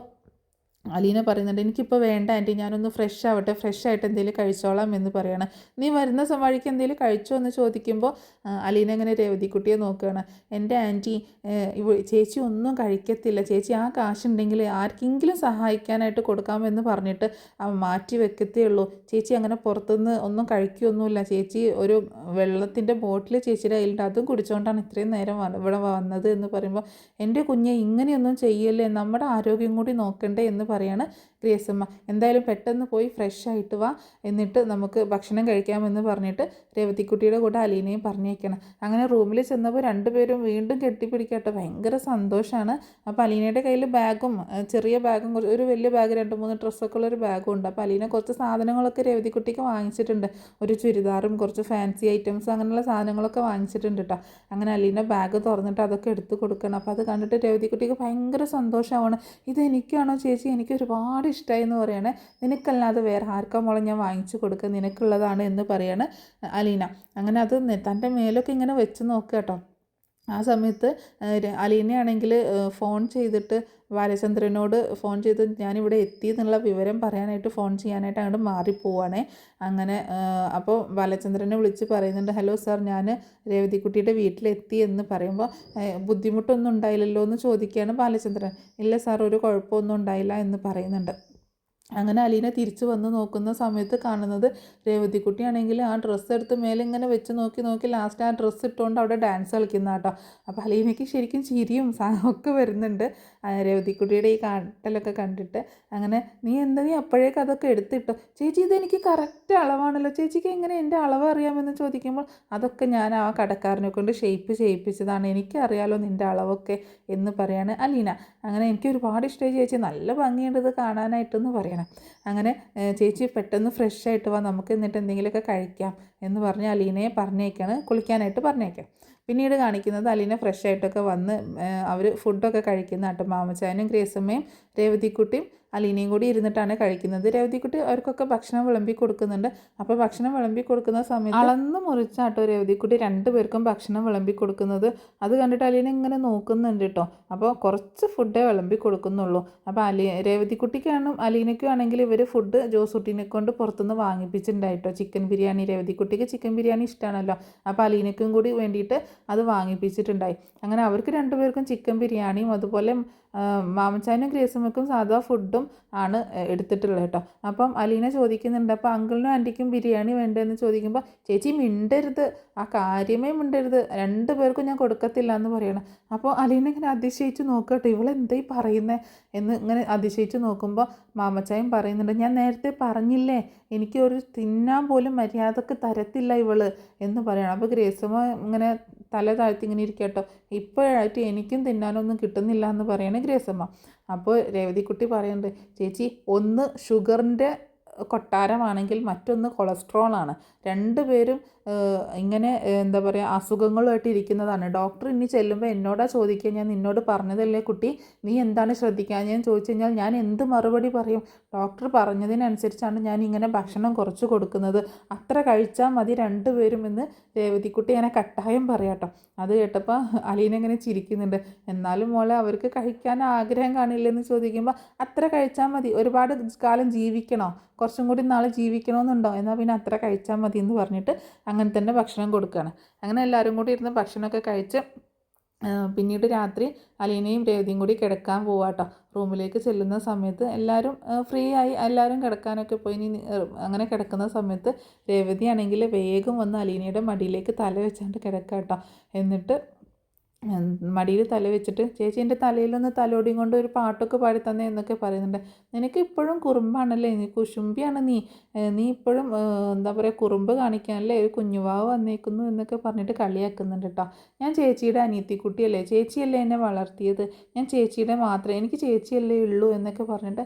S1: അലീന പറയുന്നുണ്ട്, എനിക്കിപ്പോൾ വേണ്ട ആൻറ്റി, ഞാനൊന്ന് ഫ്രഷ് ആവട്ടെ, ഫ്രഷ് ആയിട്ട് എന്തെങ്കിലും കഴിച്ചോളാം എന്ന് പറയണം. നീ വരുന്ന വഴിക്ക് എന്തെങ്കിലും കഴിച്ചോ എന്ന് ചോദിക്കുമ്പോൾ അലീന ഇങ്ങനെ രേവതിക്കുട്ടിയെ നോക്കുകയാണ്. എൻ്റെ ആൻറ്റി, ചേച്ചി ഒന്നും കഴിക്കത്തില്ല, ചേച്ചി ആ കാശുണ്ടെങ്കിൽ ആർക്കെങ്കിലും സഹായിക്കാനായിട്ട് കൊടുക്കാമെന്ന് പറഞ്ഞിട്ട് മാറ്റി വെക്കത്തേ ഉള്ളൂ, ചേച്ചി അങ്ങനെ പുറത്തുനിന്ന് ഒന്നും കഴിക്കുകയൊന്നുമില്ല, ചേച്ചി ഒരു വെള്ളത്തിൻ്റെ ബോട്ടിൽ ചേച്ചിയുടെ കയ്യിലുണ്ട്, അതും കുടിച്ചുകൊണ്ടാണ് ഇത്രയും നേരം ഇവിടെ വന്നത് എന്ന് പറയുമ്പോൾ, എൻ്റെ കുഞ്ഞെ ഇങ്ങനെയൊന്നും ചെയ്യല്ലേ, നമ്മുടെ ആരോഗ്യം കൂടി നോക്കണ്ടേ എന്ന് പറയാണ് ഗ്രേസമ്മ. എന്തായാലും പെട്ടെന്ന് പോയി ഫ്രഷ് ആയിട്ട് വാ, എന്നിട്ട് നമുക്ക് ഭക്ഷണം കഴിക്കാമെന്ന് പറഞ്ഞിട്ട് രേവതിക്കുട്ടിയുടെ കൂടെ അലീനയും പറഞ്ഞേക്കണം. അങ്ങനെ റൂമിൽ ചെന്നപ്പോൾ രണ്ടുപേരും വീണ്ടും കെട്ടിപ്പിടിക്കട്ടെ, ഭയങ്കര സന്തോഷമാണ്. അപ്പോൾ അലീനയുടെ കയ്യിൽ ബാഗും, ചെറിയ ബാഗും, ഒരു വലിയ ബാഗ്, 2-3 ഡ്രസ്സൊക്കെ ഉള്ളൊരു ബാഗും ഉണ്ട്. അപ്പോൾ അലീന കുറച്ച് സാധനങ്ങളൊക്കെ രേവതിക്കുട്ടിക്ക് വാങ്ങിച്ചിട്ടുണ്ട്, ഒരു ചുരിദാറും കുറച്ച് ഫാൻസി ഐറ്റംസും അങ്ങനെയുള്ള സാധനങ്ങളൊക്കെ വാങ്ങിച്ചിട്ടുണ്ട് കേട്ടോ. അങ്ങനെ അലീന ബാഗ് തുറന്നിട്ട് അതൊക്കെ എടുത്ത് കൊടുക്കണം. അപ്പോൾ അത് കണ്ടിട്ട് രേവതിക്കുട്ടിക്ക് ഭയങ്കര സന്തോഷമാണ്. ഇതെനിക്കാണോ ചേച്ചി, എനിക്ക് ഒരുപാട് ഇഷ്ടമായി എന്ന് പറയണേ. നിനക്കല്ലാതെ വേറെ ആർക്കാ മോളെ ഞാൻ വാങ്ങിച്ചു കൊടുക്കുക, നിനക്കുള്ളതാണ് എന്ന് പറയാണ് അലീന. അങ്ങനെ അത് തൻ്റെ മേലൊക്കെ ഇങ്ങനെ വെച്ച് നോക്കുക കേട്ടോ. ആ സമയത്ത് അലീനയാണെങ്കിൽ ഫോൺ ചെയ്തിട്ട് ബാലചന്ദ്രനോട് ഫോൺ ചെയ്ത് ഞാനിവിടെ എത്തി എന്നുള്ള വിവരം പറയാനായിട്ട്, ഫോൺ ചെയ്യാനായിട്ട് അങ്ങോട്ട് മാറിപ്പോവാണേ. അങ്ങനെ അപ്പോൾ ബാലചന്ദ്രനെ വിളിച്ച് പറയുന്നുണ്ട്, ഹലോ സാർ, ഞാൻ രേവതിക്കുട്ടിയുടെ വീട്ടിലെത്തി എന്ന് പറയുമ്പോൾ, ബുദ്ധിമുട്ടൊന്നും ഉണ്ടായില്ലല്ലോ എന്ന് ചോദിക്കുകയാണ് ബാലചന്ദ്രൻ. ഇല്ല സാർ, ഒരു കുഴപ്പമൊന്നും ഉണ്ടായില്ല എന്ന് പറയുന്നുണ്ട്. അങ്ങനെ അലീന തിരിച്ച് വന്ന് നോക്കുന്ന സമയത്ത് കാണുന്നത് രേവതിക്കുട്ടിയാണെങ്കിൽ ആ ഡ്രസ്സ് എടുത്ത് മേലെ ഇങ്ങനെ വെച്ച് നോക്കി നോക്കി ലാസ്റ്റ് ആ ഡ്രസ്സ് ഇട്ടുകൊണ്ട് അവിടെ ഡാൻസ് കളിക്കുന്ന കേട്ടോ. അപ്പോൾ അലീനയ്ക്ക് ശരിക്കും ചിരിയും ഒക്കെ വരുന്നുണ്ട് രേവതിക്കുട്ടിയുടെ ഈ കാട്ടലൊക്കെ കണ്ടിട്ട്. അങ്ങനെ നീ അപ്പോഴേക്ക് അതൊക്കെ എടുത്തിട്ടോ ചേച്ചി, ഇതെനിക്ക് കറക്റ്റ് അളവാണല്ലോ, ചേച്ചിക്ക് എങ്ങനെ എൻ്റെ അളവ് അറിയാമെന്ന് ചോദിക്കുമ്പോൾ അതൊക്കെ ഞാൻ ആ കടക്കാരനെ കൊണ്ട് ഷേപ്പ് ചെയ്യിപ്പിച്ചതാണ്, എനിക്കറിയാലോ നിൻ്റെ അളവൊക്കെ എന്ന് പറയാണ് അലീന. അങ്ങനെ എനിക്ക് ഒരുപാട് ഇഷ്ടമായി ചേച്ചി, നല്ല ഭംഗിയുണ്ട് ഇത് കാണാനായിട്ടെന്ന് പറയണം. അങ്ങനെ ചേച്ചി പെട്ടെന്ന് ഫ്രഷ് ആയിട്ട് വാ, നമുക്ക് എന്നിട്ട് എന്തെങ്കിലുമൊക്കെ കഴിക്കാം എന്ന് പറഞ്ഞ് അലീനയെ പറഞ്ഞേക്കാണ്, കുളിക്കാനായിട്ട് പറഞ്ഞേക്കാം. പിന്നീട് കാണിക്കുന്നത് അലീന ഫ്രഷ് ആയിട്ടൊക്കെ വന്ന് അവർ ഫുഡൊക്കെ കഴിക്കുന്ന കേട്ടോ. മാമച്ചാനും ഗ്രേസമ്മയും രേവതിക്കുട്ടിയും അലീനയും കൂടി ഇരുന്നിട്ടാണ് കഴിക്കുന്നത്. രേവതിക്കുട്ടി അവർക്കൊക്കെ ഭക്ഷണം വിളമ്പി കൊടുക്കുന്നുണ്ട്. അപ്പോൾ ഭക്ഷണം വിളമ്പി കൊടുക്കുന്ന സമയത്ത് അളന്ന് മുറിച്ചാട്ടോ രേവതിക്കുട്ടി രണ്ടുപേർക്കും ഭക്ഷണം വിളമ്പി കൊടുക്കുന്നത്. അത് കണ്ടിട്ട് അലീന ഇങ്ങനെ നോക്കുന്നുണ്ട് കേട്ടോ. അപ്പോൾ കുറച്ച് ഫുഡേ വിളമ്പി കൊടുക്കുന്നുള്ളൂ. അപ്പോൾ രേവതിക്കുട്ടിക്കാണും അലീനയ്ക്കും ആണെങ്കിൽ ഇവർ ഫുഡ് ജോസൂട്ടിനെ കൊണ്ട് പുറത്തുനിന്ന് വാങ്ങിപ്പിച്ചിട്ടുണ്ടായിട്ടോ. ചിക്കൻ ബിരിയാണി, രേവതിക്കുട്ടിക്ക് ചിക്കൻ ബിരിയാണി ഇഷ്ടമാണല്ലോ, അപ്പോൾ അലീനയ്ക്കും കൂടി വേണ്ടിയിട്ട് അത് വാങ്ങിപ്പിച്ചിട്ടുണ്ടായി. അങ്ങനെ അവർക്ക് രണ്ടുപേർക്കും ചിക്കൻ ബിരിയാണിയും അതുപോലെ മാമച്ചാനും ഗ്രേസമ്മയ്ക്കും സാധാ ഫുഡും ആണ് എടുത്തിട്ടുള്ളത് കേട്ടോ. അപ്പം അലീന ചോദിക്കുന്നുണ്ട്, അപ്പോൾ അങ്കിളിനും ആൻറ്റിക്കും ബിരിയാണി വേണ്ടതെന്ന് ചോദിക്കുമ്പോൾ ചേച്ചി മിണ്ടരുത്, ആ കാര്യമേ മിണ്ടരുത്, രണ്ടുപേർക്കും ഞാൻ കൊടുക്കത്തില്ല എന്ന് പറയണം. അപ്പോൾ അലീന ഇങ്ങനെ അതിശയിച്ച് നോക്കട്ടെ, ഇവളെന്തായി പറയുന്നത് എന്ന് ഇങ്ങനെ അതിശയിച്ച് നോക്കുമ്പോൾ മാമച്ചായും പറയുന്നുണ്ട്, ഞാൻ നേരത്തെ പറഞ്ഞില്ലേ എനിക്ക് ഒരു തിന്നാൻ പോലും മര്യാദക്ക് തരത്തില്ല ഇവള് എന്ന് പറയണം. അപ്പോൾ ഗ്രേസമ്മ ഇങ്ങനെ തല താഴ്ത്തി ഇങ്ങനെ ഇരിക്കട്ടോ, ഇപ്പോഴായിട്ട് എനിക്കും തിന്നാനൊന്നും കിട്ടുന്നില്ല എന്ന് പറയണേ ഗ്രേസമ്മ. അപ്പോൾ രേവതിക്കുട്ടി പറയുന്നുണ്ട്, ചേച്ചി ഒന്ന് ഷുഗറിൻ്റെ കൊട്ടാരമാണെങ്കിൽ മറ്റൊന്ന് കൊളസ്ട്രോളാണ്, രണ്ടുപേരും ഇങ്ങനെ എന്താ പറയുക അസുഖങ്ങളുമായിട്ട് ഇരിക്കുന്നതാണ്. ഡോക്ടർ ഇനി ചെല്ലുമ്പോൾ എന്നോടാ ചോദിക്കുക, ഞാൻ നിന്നോട് പറഞ്ഞതല്ലേ കുട്ടി, നീ എന്താണ് ശ്രദ്ധിക്കുക ഞാൻ ചോദിച്ചു കഴിഞ്ഞാൽ ഞാൻ എന്ത് മറുപടി പറയും? ഡോക്ടർ പറഞ്ഞതിനനുസരിച്ചാണ് ഞാൻ ഇങ്ങനെ ഭക്ഷണം കുറച്ച് കൊടുക്കുന്നത്, അത്ര കഴിച്ചാൽ മതി രണ്ടുപേരും എന്ന് രേവതിക്കുട്ടി ഇങ്ങനെ കട്ടായം പറയാട്ടോ. അത് കേട്ടപ്പോൾ അലീന ഇങ്ങനെ ചിരിക്കുന്നുണ്ട്. എന്നാലും മോളെ അവർക്ക് കഴിക്കാൻ ആഗ്രഹം കാണില്ലെന്ന് ചോദിക്കുമ്പോൾ അത്ര കഴിച്ചാൽ മതി, ഒരുപാട് കാലം ജീവിക്കണോ, കുറച്ചും കൂടി നാളെ ജീവിക്കണമെന്നുണ്ടോ, എന്നാൽ പിന്നെ അത്ര കഴിച്ചാൽ മതി എന്ന് പറഞ്ഞിട്ട് അങ്ങനെ തന്നെ ഭക്ഷണം കൊടുക്കുകയാണ്. അങ്ങനെ എല്ലാവരും കൂടി ഇരുന്ന് ഭക്ഷണമൊക്കെ കഴിച്ച് പിന്നീട് രാത്രി അലീനയും രേവതിയും കൂടി കിടക്കാൻ പോവാട്ടോ. റൂമിലേക്ക് ചെല്ലുന്ന സമയത്ത് എല്ലാവരും ഫ്രീ ആയി എല്ലാവരും കിടക്കാനൊക്കെ പോയി. ഇനി അങ്ങനെ കിടക്കുന്ന സമയത്ത് രേവതി ആണെങ്കിൽ വേഗം വന്ന് അലീനയുടെ മടിയിലേക്ക് തല വെച്ചാണ്ട് കിടക്കാട്ടോ. എന്നിട്ട് മടിയിൽ തല വെച്ചിട്ട് ചേച്ചി എൻ്റെ തലയിലൊന്ന് തലോടിയും കൊണ്ട് ഒരു പാട്ടൊക്കെ പാടി തന്നെ എന്നൊക്കെ പറയുന്നുണ്ട്. നിനക്ക് ഇപ്പോഴും കുറുമ്പാണല്ലേ, നീ കുശുംബിയാണ്, നീ ഇപ്പോഴും എന്താ പറയുക കുറുമ്പ് കാണിക്കാനല്ലേ, ഒരു കുഞ്ഞുവാവ് വന്നേക്കുന്നു എന്നൊക്കെ പറഞ്ഞിട്ട് കളിയാക്കുന്നുണ്ട് കേട്ടോ. ഞാൻ ചേച്ചിയുടെ അനിയത്തിക്കുട്ടിയല്ലേ, ചേച്ചിയല്ലേ എന്നെ വളർത്തിയത്, ഞാൻ ചേച്ചിയുടെ മാത്രമേ, എനിക്ക് ചേച്ചിയല്ലേ ഉള്ളൂ എന്നൊക്കെ പറഞ്ഞിട്ട്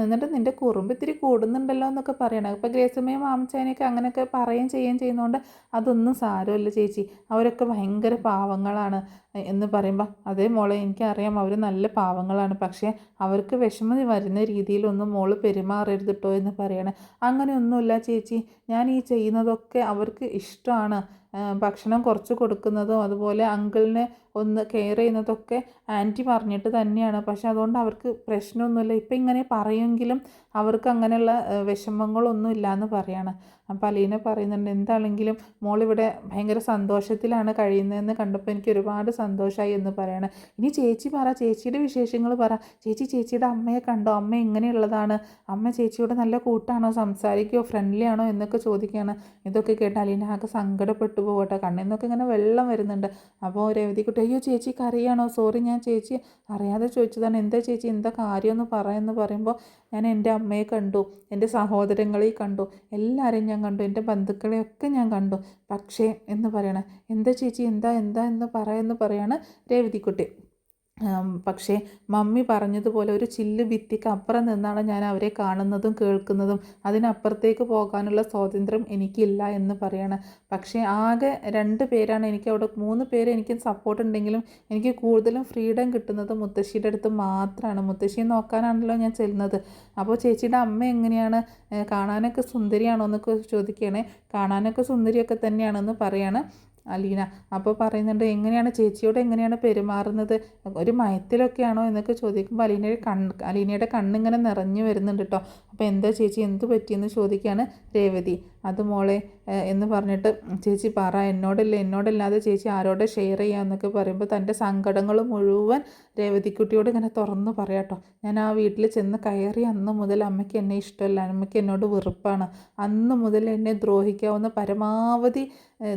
S1: എന്നിട്ട് നിൻ്റെ കുറുമ്പ് ഇത്തിരി കൂടുന്നുണ്ടല്ലോ എന്നൊക്കെ പറയണം. ഇപ്പോൾ ഗ്രേസമ്മയും മാമച്ചാനെയൊക്കെ അങ്ങനെയൊക്കെ പറയുകയും ചെയ്യുന്നതുകൊണ്ട് അതൊന്നും സാരമില്ല ചേച്ചി, അവരൊക്കെ ഭയങ്കര പാവങ്ങളാണ് എന്ന് പറയുമ്പോൾ അതേ മോളെ എനിക്കറിയാം അവർ നല്ല പാവങ്ങളാണ്, പക്ഷേ അവർക്ക് വിഷമം വരുന്ന രീതിയിലൊന്നും മോള് പെരുമാറരുത് കേട്ടോ എന്ന് പറയണം. അങ്ങനെയൊന്നുമില്ല ചേച്ചി, ഞാൻ ഈ ചെയ്യുന്നതൊക്കെ അവർക്ക് ഇഷ്ടമാണ്, ഭക്ഷണം കുറച്ച് കൊടുക്കുന്നതും അതുപോലെ അങ്കിളിനെ ഒന്ന് കെയർ ചെയ്യുന്നതൊക്കെ ആൻറ്റി പറഞ്ഞിട്ട് തന്നെയാണ്, പക്ഷെ അതുകൊണ്ട് അവർക്ക് പ്രശ്നമൊന്നുമില്ല. ഇപ്പം ഇങ്ങനെ പറയുമെങ്കിലും അവർക്ക് അങ്ങനെയുള്ള വിഷമങ്ങളൊന്നും ഇല്ലയെന്ന് പറയാണ്. അപ്പോൾ അലീന പറയുന്നുണ്ട്, എന്താണെങ്കിലും മോളിവിടെ ഭയങ്കര സന്തോഷത്തിലാണ് കഴിയുന്നതെന്ന് കണ്ടപ്പോൾ എനിക്ക് ഒരുപാട് സന്തോഷമായി എന്ന് പറയണം. ഇനി ചേച്ചി പറ, ചേച്ചിയുടെ വിശേഷങ്ങൾ പറ, ചേച്ചിയുടെ അമ്മയെ കണ്ടോ, അമ്മ എങ്ങനെയുള്ളതാണ്, അമ്മ ചേച്ചിയോട് നല്ല കൂട്ടാണോ, സംസാരിക്കുകയോ ഫ്രണ്ട്ലി ആണോ എന്നൊക്കെ ചോദിക്കുകയാണ്. ഇതൊക്കെ കേട്ട് അലീന ആകെ സങ്കടപ്പെട്ടു പോകട്ടെ, കണ്ണിൽ നിന്നൊക്കെ ഇങ്ങനെ വെള്ളം വരുന്നുണ്ട്. അപ്പോൾ രേവതിക്കുട്ടി അയ്യോ ചേച്ചി കരയാണോ, സോറി ഞാൻ ചേച്ചി അറിയാതെ ചോദിച്ചതാണ്, എന്താ ചേച്ചി എന്താ കാര്യമെന്ന് പറയുമെന്ന് പറയുമ്പോൾ ഞാൻ എൻ്റെ അമ്മയെ കണ്ടു, എൻ്റെ സഹോദരങ്ങളെ കണ്ടു, എല്ലാവരെയും ഞാൻ കണ്ടു, എൻ്റെ ബന്ധുക്കളെയൊക്കെ ഞാൻ കണ്ടു, പക്ഷേ എന്ന് പറയണേ എന്താ ചേച്ചി എന്താ എന്ന് പറയാണ് രേവതിക്കുട്ടി. പക്ഷേ മമ്മി പറഞ്ഞതുപോലെ ഒരു ചില്ല് ഭിത്തിക്ക് അപ്പുറം നിന്നാണ് ഞാൻ അവരെ കാണുന്നതും കേൾക്കുന്നതും, അതിനപ്പുറത്തേക്ക് പോകാനുള്ള സ്വാതന്ത്ര്യം എനിക്കില്ല എന്ന് പറയാണ്. പക്ഷേ ആകെ 2 പേരാണ് എനിക്ക് അവിടെ, 3 പേര് എനിക്ക് സപ്പോർട്ട് ഉണ്ടെങ്കിലും എനിക്ക് കൂടുതലും ഫ്രീഡം കിട്ടുന്നത് മുത്തശ്ശിയുടെ അടുത്ത് മാത്രമാണ്. മുത്തശ്ശിയെ നോക്കാനാണല്ലോ ഞാൻ ചെല്ലുന്നത്. അപ്പോൾ ചേച്ചിയുടെ അമ്മ എങ്ങനെയാണ്, കാണാനൊക്കെ സുന്ദരിയാണോ എന്നൊക്കെ ചോദിക്കുകയാണെ, കാണാനൊക്കെ സുന്ദരിയൊക്കെ തന്നെയാണെന്ന് പറയാണ് അലീന. അപ്പോൾ പറയുന്നുണ്ട് എങ്ങനെയാണ് ചേച്ചിയോട് എങ്ങനെയാണ് പെരുമാറുന്നത്, ഒരു മയത്തിലൊക്കെയാണോ എന്നൊക്കെ ചോദിക്കുമ്പോൾ അലീനയുടെ കണ്ണിങ്ങനെ നിറഞ്ഞു വരുന്നുണ്ട് കേട്ടോ. അപ്പോൾ എന്താ ചേച്ചി എന്ത് പറ്റിയെന്ന് ചോദിക്കുകയാണ് രേവതി. അത് മോളെ എന്ന് പറഞ്ഞിട്ട് ചേച്ചി പറ, എന്നോടല്ലാതെ ചേച്ചി ആരോടെ ഷെയർ ചെയ്യാമെന്നൊക്കെ പറയുമ്പോൾ തൻ്റെ സങ്കടങ്ങൾ മുഴുവൻ രേവതിക്കുട്ടിയോട് ഇങ്ങനെ തുറന്ന് പറയാട്ടോ. ഞാൻ ആ വീട്ടിൽ ചെന്ന് കയറി അന്ന് മുതൽ അമ്മയ്ക്ക് എന്നെ ഇഷ്ടമല്ല, അമ്മയ്ക്ക് എന്നോട് വെറുപ്പാണ്. അന്ന് മുതൽ എന്നെ ദ്രോഹിക്കാവുന്ന പരമാവധി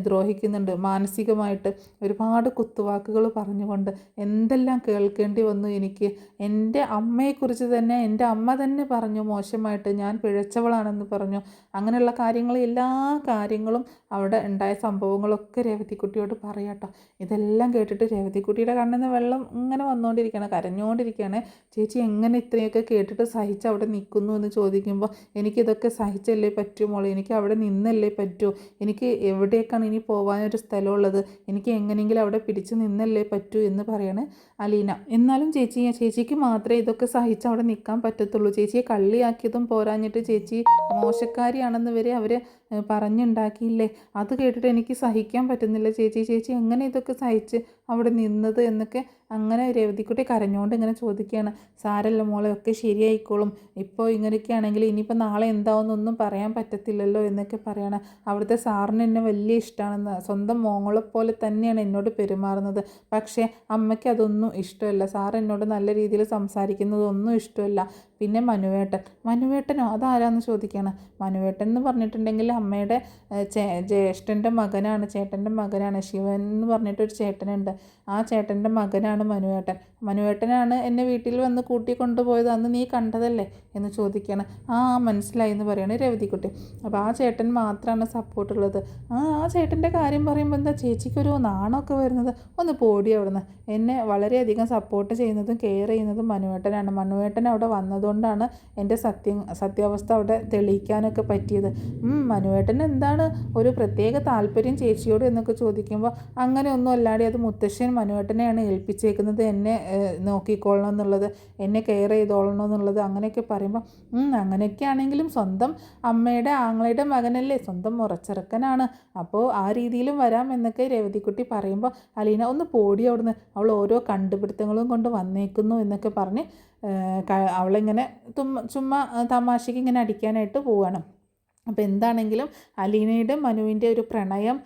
S1: ദ്രോഹിക്കുന്നുണ്ട്. മാനസികമായിട്ട് ഒരുപാട് കുത്തുവാക്കുകൾ പറഞ്ഞുകൊണ്ട് എന്തെല്ലാം കേൾക്കേണ്ടി വന്നു എനിക്ക്. എൻ്റെ അമ്മയെക്കുറിച്ച് തന്നെ എൻ്റെ അമ്മ തന്നെ പറഞ്ഞു മോശമായിട്ട്, ഞാൻ പിഴച്ചവളാണെന്ന് പറഞ്ഞു. അങ്ങനെയുള്ള എല്ലാ കാര്യങ്ങളും അവിടെ ഉണ്ടായ സംഭവങ്ങളൊക്കെ രേവതിക്കുട്ടിയോട് പറയാട്ടോ. ഇതെല്ലാം കേട്ടിട്ട് രേവതിക്കുട്ടിയുടെ കണ്ണിൽ നിന്ന് വെള്ളം ഇങ്ങനെ വന്നുകൊണ്ടിരിക്കുകയാണ്, കരഞ്ഞുകൊണ്ടിരിക്കുകയാണ്. ചേച്ചി എങ്ങനെ ഇത്രയൊക്കെ കേട്ടിട്ട് സഹിച്ച് അവിടെ നിൽക്കുന്നു എന്ന് ചോദിക്കുമ്പോൾ, എനിക്കിതൊക്കെ സഹിച്ചല്ലേ പറ്റൂ മോളെ, എനിക്ക് അവിടെ നിന്നല്ലേ പറ്റൂ, എനിക്ക് എവിടേക്കാണ് ഇനി പോകാനൊരു സ്ഥലമുള്ളത്, എനിക്ക് എങ്ങനെയെങ്കിലും അവിടെ പിടിച്ച് നിന്നല്ലേ പറ്റൂ എന്ന് പറയാണ് അലീന. എന്നാലും ചേച്ചിക്ക് മാത്രമേ ഇതൊക്കെ സഹിച്ച് അവിടെ നിൽക്കാൻ പറ്റത്തുള്ളൂ. ചേച്ചിയെ കള്ളിയാക്കിയതും പോരാഞ്ഞിട്ട് ചേച്ചി മോശക്കാരിയാണെന്ന് വരെ അവർ പറഞ്ഞുണ്ടാക്കിയില്ലേ. അത് കേട്ടിട്ട് എനിക്ക് സഹിക്കാൻ പറ്റുന്നില്ല ചേച്ചി എങ്ങനെ ഇതൊക്കെ സഹിച്ച് അവിടെ നിന്നത് എന്നൊക്കെ അങ്ങനെ രേവതിക്കുട്ടി കരഞ്ഞുകൊണ്ട് ഇങ്ങനെ ചോദിക്കുകയാണ്. സാരല്ല മോളെ, ഒക്കെ ശരിയായിക്കോളും, ഇപ്പോൾ ഇങ്ങനെയൊക്കെയാണെങ്കിൽ ഇനിയിപ്പോൾ നാളെ എന്താവുന്നൊന്നും പറയാൻ പറ്റത്തില്ലല്ലോ എന്നൊക്കെ പറയണം. അവിടുത്തെ സാറിന് എന്നെ വലിയ ഇഷ്ടമാണെന്ന്, സ്വന്തം മോങ്ങളെപ്പോലെ തന്നെയാണ് എന്നോട് പെരുമാറുന്നത്. പക്ഷേ അമ്മയ്ക്ക് അതൊന്നും ഇഷ്ടമല്ല, സാർ എന്നോട് നല്ല രീതിയിൽ സംസാരിക്കുന്നതൊന്നും ഇഷ്ടമല്ല. പിന്നെ മനുവേട്ടനോ അതാരാന്ന് ചോദിക്കുകയാണ്. മനുവേട്ടൻ എന്ന് പറഞ്ഞിട്ടുണ്ടെങ്കിൽ അമ്മയുടെ ചേട്ടൻ്റെ മകനാണ് ശിവൻ എന്ന് പറഞ്ഞിട്ടൊരു ചേട്ടനുണ്ട്. ആ ചേട്ടൻ്റെ മകനാണ് മനുവേട്ടനാണ് എന്നെ വീട്ടിൽ വന്ന് കൂട്ടിക്കൊണ്ടുപോയത്, അന്ന് നീ കണ്ടതല്ലേ എന്ന് ചോദിക്കുകയാണ്. മനസ്സിലായി എന്ന് പറയുകയാണ് രേവതിക്കുട്ടി. അപ്പോൾ ആ ചേട്ടൻ മാത്രമാണ് സപ്പോർട്ടുള്ളത്. ആ ചേട്ടൻ്റെ കാര്യം പറയുമ്പോൾ എന്താ ചേച്ചിക്കൊരു നാണമൊക്കെ വരുന്നത്? ഒന്ന് പോടി അവിടുന്ന്. എന്നെ വളരെയധികം സപ്പോർട്ട് ചെയ്യുന്നതും കെയർ ചെയ്യുന്നതും മനുവേട്ടനാണ്. മനുവേട്ടൻ അവിടെ വന്നതുകൊണ്ടാണ് എൻ്റെ സത്യാവസ്ഥ അവിടെ തെളിയിക്കാനൊക്കെ പറ്റിയത്. മനുവേട്ടന് എന്താണ് ഒരു പ്രത്യേക താല്പര്യം ചേച്ചിയോട് എന്നൊക്കെ ചോദിക്കുമ്പോൾ, അങ്ങനെയൊന്നും അല്ലാതെ അത് മുത്തശ്ശൻ മനുവേട്ടനെയാണ് ഏൽപ്പിച്ചേക്കുന്നത്, എന്നെ നോക്കിക്കൊള്ളണം എന്നുള്ളത്, എന്നെ കെയർ ചെയ്തോളണം എന്നുള്ളത്, അങ്ങനെയൊക്കെ പറയുമ്പോൾ അങ്ങനെയൊക്കെ ആണെങ്കിലും സ്വന്തം അമ്മയുടെ ആങ്ങളയുടെ മകനല്ലേ, സ്വന്തം മുറച്ചെറുക്കനാണ്, അപ്പോൾ ആ രീതിയിലും വരാം എന്നൊക്കെ രേവതിക്കുട്ടി പറയുമ്പോൾ അലീന ഒന്ന് പോടി അവിടുന്ന്, അവൾ ഓരോ കണ്ടുപിടുത്തങ്ങളും കൊണ്ട് വന്നേക്കുന്നു എന്നൊക്കെ പറഞ്ഞ് അവളിങ്ങനെ ചുമ്മാ തമാശയ്ക്ക് ഇങ്ങനെ അടിക്കാനായിട്ട് പോവുകയാണ്. അപ്പോൾ എന്താണെങ്കിലും അലീനയുടെ മനുവിൻ്റെ ഒരു പ്രണയം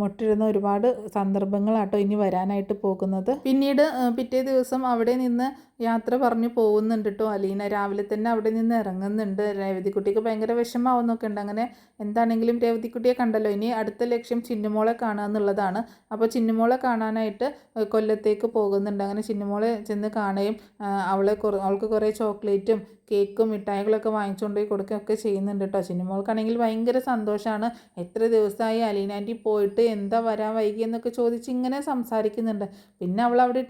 S1: മുട്ടിടുന്ന ഒരുപാട് സന്ദർഭങ്ങളാട്ടോ ഇനി വരാനായിട്ട് പോകുന്നത്. പിന്നീട് പിറ്റേ ദിവസം അവിടെ നിന്ന് യാത്ര പറഞ്ഞു പോകുന്നുണ്ട് കേട്ടോ അലീന. രാവിലെ തന്നെ അവിടെ നിന്ന് ഇറങ്ങുന്നുണ്ട്. രേവതിക്കുട്ടിക്ക് ഭയങ്കര വിഷമാവുന്നൊക്കെ ഉണ്ട്. അങ്ങനെ എന്താണെങ്കിലും രേവതിക്കുട്ടിയെ കണ്ടല്ലോ, ഇനി അടുത്ത ലക്ഷ്യം ചിന്നുമോളെ കാണുക എന്നുള്ളതാണ്. അപ്പോൾ ചിന്നുമോളെ കാണാനായിട്ട് കൊല്ലത്തേക്ക് പോകുന്നുണ്ട്. അങ്ങനെ ചിന്നുമോളെ ചെന്ന് കാണുകയും അവൾക്ക് കുറേ ചോക്ലേറ്റും കേക്കും മിഠായികളൊക്കെ വാങ്ങിച്ചുകൊണ്ട് പോയി കൊടുക്കുകയൊക്കെ ചെയ്യുന്നുണ്ട് കേട്ടോ. ചിന്നുമോൾക്കാണെങ്കിൽ ഭയങ്കര സന്തോഷമാണ്. എത്ര ദിവസമായി അലീന ആൻറ്റി പോയിട്ട്, എന്താ വരാൻ വൈകിയെന്നൊക്കെ ചോദിച്ച് ഇങ്ങനെ സംസാരിക്കുന്നുണ്ട്. പിന്നെ അവൾ അവിടെ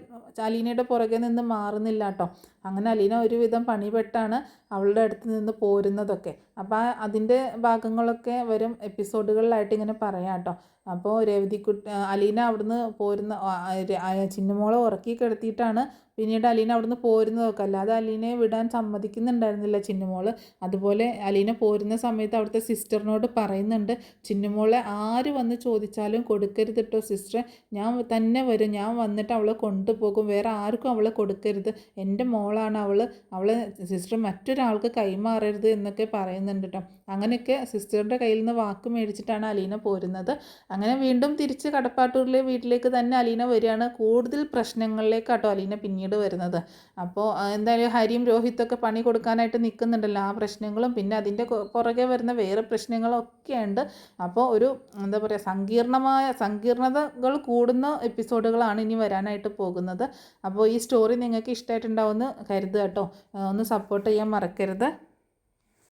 S1: അലീനയുടെ പുറകെ നിന്ന് മാറുന്നില്ല കേട്ടോ. അങ്ങനെ അലീന ഒരുവിധം പണിപ്പെട്ടാണ് അവളുടെ അടുത്ത് നിന്ന് പോരുന്നതൊക്കെ. അപ്പോൾ അതിൻ്റെ ഭാഗങ്ങളൊക്കെ വരും എപ്പിസോഡുകളിലായിട്ട് ഇങ്ങനെ പറയാം കേട്ടോ. അപ്പോൾ അലീന അവിടുന്ന് പോരുന്ന ചിന്നുമോളെ ഉറക്കി കിടത്തിയിട്ടാണ് പിന്നീട് അലീന അവിടുന്ന് പോരുന്നതൊക്കെ. അല്ലാതെ അലീനയെ വിടാൻ സമ്മതിക്കുന്നുണ്ടായിരുന്നില്ല ചിന്നുമോൾ. അതുപോലെ അലീന പോരുന്ന സമയത്ത് അവിടുത്തെ സിസ്റ്ററിനോട് പറയുന്നുണ്ട്, ചിന്നുമോളെ ആര് വന്ന് ചോദിച്ചാലും കൊടുക്കരുത് കേട്ടോ സിസ്റ്ററെ, ഞാൻ തന്നെ വരും, ഞാൻ വന്നിട്ട് അവളെ കൊണ്ടുപോകും, വേറെ ആർക്കും അവളെ കൊടുക്കരുത്, എൻ്റെ മോളാണ് അവളെ സിസ്റ്റർ മറ്റൊരാൾക്ക് കൈമാറരുത് എന്നൊക്കെ പറയുന്നുണ്ട് കേട്ടോ. അങ്ങനെയൊക്കെ സിസ്റ്ററുടെ കയ്യിൽ നിന്ന് വാക്ക് മേടിച്ചിട്ടാണ് അലീന പോരുന്നത്. അങ്ങനെ വീണ്ടും തിരിച്ച് കടപ്പാട്ടൂരിലെ വീട്ടിലേക്ക് തന്നെ അലീന വരികയാണ്. കൂടുതൽ പ്രശ്നങ്ങളിലേക്കാട്ടോ അലീന പിന്നീട് വരുന്നത്. അപ്പോൾ എന്തായാലും ഹരിയും രോഹിത്തൊക്കെ പണി കൊടുക്കാനായിട്ട് നിൽക്കുന്നുണ്ടല്ലോ, ആ പ്രശ്നങ്ങളും പിന്നെ അതിൻ്റെ പുറകെ വരുന്ന വേറെ പ്രശ്നങ്ങളൊക്കെ ഉണ്ട്. അപ്പോൾ ഒരു എന്താ പറയുക, സങ്കീർണതകൾ കൂടുന്ന എപ്പിസോഡുകളാണ് ഇനി വരാനായിട്ട് പോകുന്നത്. അപ്പോൾ ഈ സ്റ്റോറി നിങ്ങൾക്ക് ഇഷ്ടമായിട്ടുണ്ടാവുമെന്ന് കരുതുക കേട്ടോ. ഒന്ന് സപ്പോർട്ട് ചെയ്യാൻ മറക്കരുത്.